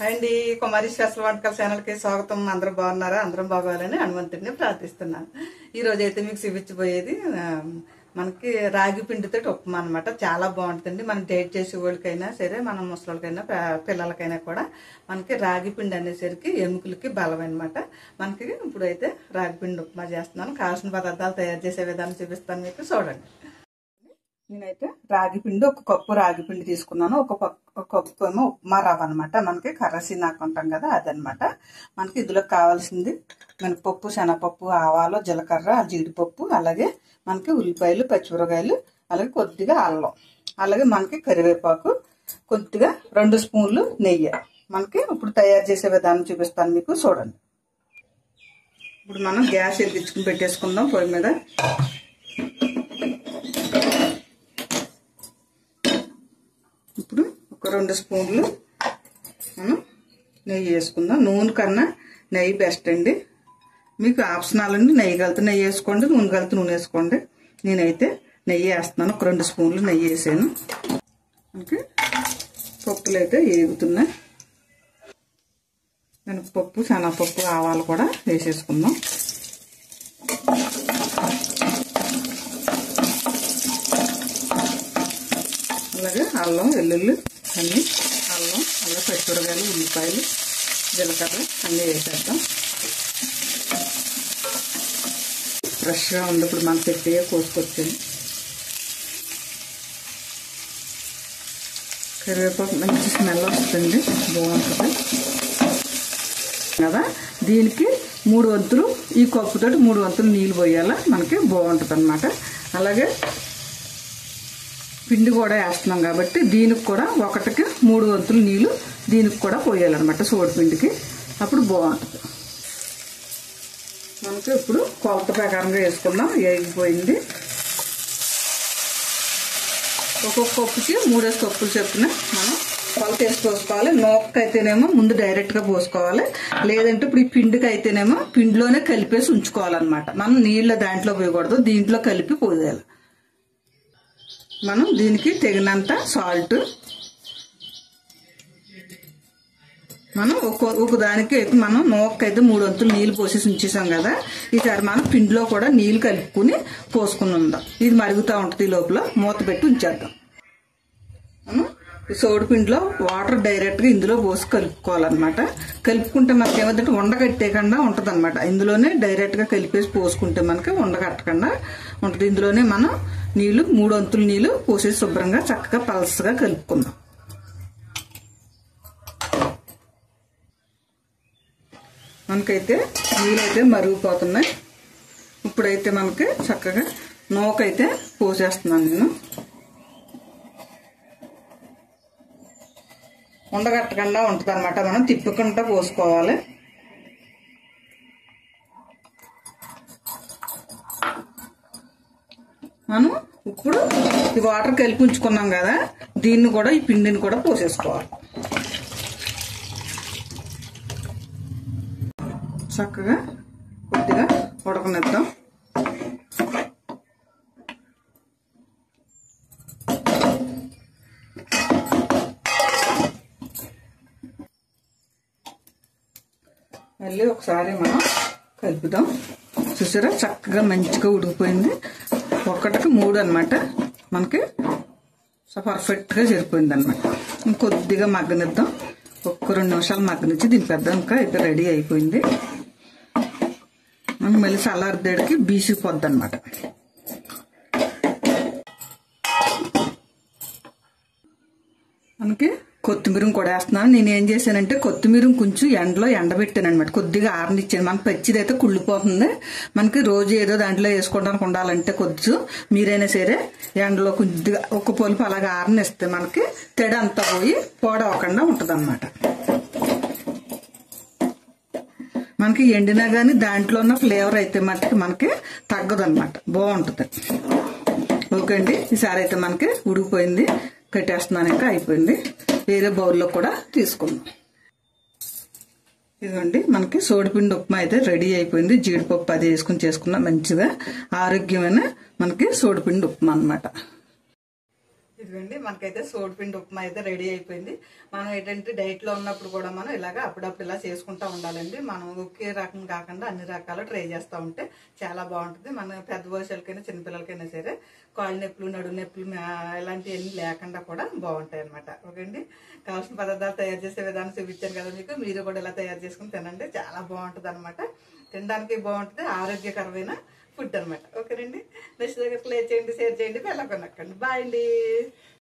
అండి కుమారి స్పెషల్ వంటకాల ఛానల్ కి స్వాగతం. అందరూ బాగున్నారా? అందరం బాగోవాలని హనుమంతుడిని ప్రార్థిస్తున్నాను. ఈ రోజు అయితే మీకు చూపించబోయేది మనకి రాగి పిండితో ఉప్మా అనమాట. చాలా బాగుంటుందండి. మనం డైట్ చేసే వాళ్ళకైనా సరే, మనం ముసలికైనా పిల్లలకైనా కూడా మనకి రాగి పిండి అనేసరికి ఎముకలకి బలం అనమాట. మనకి ఇప్పుడైతే రాగి పిండి ఉప్మా చేస్తున్నాను. కావాల్సిన పదార్థాలు తయారు చేసే విధానం చూపిస్తాను మీకు, చూడండి. నేనైతే రాగి పిండి ఒక కప్పు రాగి పిండి తీసుకున్నాను. ఒక కప్పు ఏమో ఉప్మా రవ్వ అనమాట. మనకి కర్రసీనాకు ఉంటాం కదా, అదనమాట. మనకి ఇందులో కావాల్సింది మినపప్పు, శనగపప్పు, ఆవాలు, జీలకర్ర, జీడిపప్పు, అలాగే మనకి ఉల్లిపాయలు, పచ్చిమిరకాయలు, అలాగే కొద్దిగా అల్లం, అలాగే మనకి కరివేపాకు, కొద్దిగా 2 స్పూన్లు నెయ్యి. మనకి ఇప్పుడు తయారు చేసే విధానం చూపిస్తాను మీకు, చూడండి. ఇప్పుడు మనం గ్యాస్ వెలిగించుకుని పెట్టేసుకుందాం పొయ్యి మీద. ఇప్పుడు ఒక 2 స్పూన్లు మనం నెయ్యి వేసుకుందాం. నూనె కన్నా నెయ్యి బెస్ట్ అండి. మీకు ఆప్షనల్ అండి. నెయ్యి కలితే నెయ్యి వేసుకోండి, నూనె కలితే నూనె వేసుకోండి. నేనైతే నెయ్యి వేస్తున్నాను. ఒక 2 స్పూన్లు నెయ్యి వేసాను. మనకి పప్పులు అయితే వేగుతున్నాయి. మినపప్పు, శనగపప్పు, ఆవాలు కూడా వేసేసుకుందాం. అలాగే అల్లం, వెల్లుల్లి అన్నీ, అల్లం, అలాగే పచ్చిమిరకాయలు, ఉల్లిపాయలు, జీలకర్ర అన్నీ వేసేద్దాం. ఫ్రెష్గా ఉంది. ఇప్పుడు మన చెట్టుగా కోసుకొచ్చింది. కరివేపాకు మంచి స్మెల్ వస్తుంది, బాగుంటుంది కదా. దీనికి 3 వంతులు, ఈ కప్పుతో 3 వంతులు నీళ్ళు పోయాలా, మనకి బాగుంటుంది అనమాట. అలాగే పిండి కూడా వేస్తున్నాం కాబట్టి దీనికి కూడా 1కి 3 వంతులు నీళ్ళు దీనికి కూడా పోయాలన్నమాట, సోడి పిండికి. అప్పుడు బాగుంటుంది. మనకి ఇప్పుడు కొలత ప్రకారంగా వేసుకుందాం. వేగిపోయింది. ఒక్కొక్క కప్పుకి 3 కప్పులు చొప్పున మనం కొలత వేసి పోసుకోవాలి. నూకైతేనేమో ముందు డైరెక్ట్గా పోసుకోవాలి. లేదంటే ఇప్పుడు ఈ పిండికి అయితేనేమో పిండిలోనే కలిపేసి ఉంచుకోవాలన్నమాట. మనం నీళ్ళ దాంట్లో పోయకూడదు, దీంట్లో కలిపి పోయాలి. మనం దీనికి తగినంత సాల్ట్, మనం ఒక దానికి మనం నూకైతే 3 వంతులు నీళ్ళు పోసేసి ఉంచేసాం కదా. ఈసారి మనం పిండిలో కూడా నీళ్ళు కలుపుకుని పోసుకుని ఉందాం. ఇది మరుగుతూ ఉంటుంది. ఈ లోపల మూత పెట్టి ఉంచేద్దాం. మనం ఈ సోడి పిండిలో వాటర్ డైరెక్ట్గా ఇందులో పోసి కలుపుకోవాలన్నమాట. కలుపుకుంటే మనకి ఏమంటే ఉండగట్టేయకుండా ఉంటుంది అనమాట. ఇందులోనే డైరెక్ట్గా కలిపేసి పోసుకుంటే మనకి ఉండగట్టకుండా ఉంటుంది. ఇందులోనే మనం నీళ్లు 3 వంతులు నీళ్లు పోసేసి శుభ్రంగా చక్కగా పలసగా కలుపుకుందాం. మనకైతే నీళ్ళైతే మరిగిపోతున్నాయి. ఇప్పుడైతే మనకి చక్కగా నూకైతే పోసేస్తున్నాను నేను. ఉండగట్టకుండా ఉంటుంది అనమాట. మనం తిప్పుకుంటూ పోసుకోవాలి. మనం ఇప్పుడు ఈ వాటర్ కలిపి ఉంచుకున్నాం కదా, దీన్ని కూడా ఈ పిండిని కూడా పోసేసుకోవాలి. చక్కగా కొద్దిగా ఉడకనిద్దాం. మళ్ళీ ఒకసారి మనం కలుపుదాం. చూసారా, చక్కగా మంచిగా ఉడికిపోయింది. 1కి 3 అనమాట. మనకి పర్ఫెక్ట్గా సరిపోయింది అనమాట. ఇంకొద్దిగా మగ్గనిద్దాం. 1-2 నిమిషాలు మగ్గనిచ్చి దింపేద్దాం. ఇంకా అయితే రెడీ అయిపోయింది. మనకి మళ్ళీ చల్లారిదేడికి బీసిపోద్ది అనమాట. మనకి కొత్తిమీర కూడా వేస్తున్నాను. నేను ఏం చేశానంటే కొత్తిమీర కొంచెం ఎండలో ఎండబెట్టాను అనమాట. కొద్దిగా ఆరనిచ్చాను. మన పచ్చిదైతే కుళ్ళిపోతుంది. మనకి రోజు ఏదో దాంట్లో వేసుకోవడానికి ఉండాలంటే కొద్దిగా మీరైనా సరే ఎండలో కొద్దిగా ఒక పొలుపు అలాగే ఆరనిస్తే మనకి తెడ అంతా పోయి పోడవకుండా ఉంటుంది అనమాట. మనకి ఎండినా కానీ దాంట్లో ఉన్న ఫ్లేవర్ అయితే మట్టుకి మనకి తగ్గదు అనమాట, బాగుంటుంది. ఓకే అండి, ఈసారి అయితే మనకి ఉడికిపోయింది. కట్టేస్తున్నాను. ఇంకా అయిపోయింది. వేరే బౌల్లో కూడా తీసుకుందాం. ఇదిగోండి, మనకి సోడిపిండి ఉప్మా అయితే రెడీ అయిపోయింది. జీడిపప్పు అది వేసుకుని చేసుకున్న మంచిగా ఆరోగ్యమైన మనకి సోడిపిండి ఉప్మా అనమాట. ఇదిగోండి మనకైతే సోడిపిండి ఉప్మా అయితే రెడీ అయిపోయింది. మనం ఏంటంటే డైట్ లో ఉన్నప్పుడు కూడా మనం ఇలాగా అప్పుడప్పుడు ఇలా చేసుకుంటా ఉండాలండి. మనం ఒకే రకం కాకుండా అన్ని రకాలు ట్రై చేస్తూ ఉంటే చాలా బాగుంటుంది. మన పెద్ద వయసులకైనా చిన్నపిల్లలకైనా సరే కాళ్ళు నొప్పులు, నడుము నొప్పులు ఇలాంటివన్నీ లేకుండా కూడా బాగుంటాయి అనమాట. ఓకే అండి, కావాల్సిన పదార్థాలు తయారు చేసే విధానం చూపించాను కదా మీకు. మీరు కూడా ఇలా తయారు చేసుకుని తినండి, చాలా బాగుంటుంది అనమాట. తినడానికి బాగుంటుంది, ఆరోగ్యకరమైన ఫుడ్ అనమాట. ఓకేనండి, నెక్స్ట్ దగ్గర ప్లే చేయండి, షేర్ చేయండి, బెల్ ఐకాన్ నొక్కండి. బాయ్ అండి.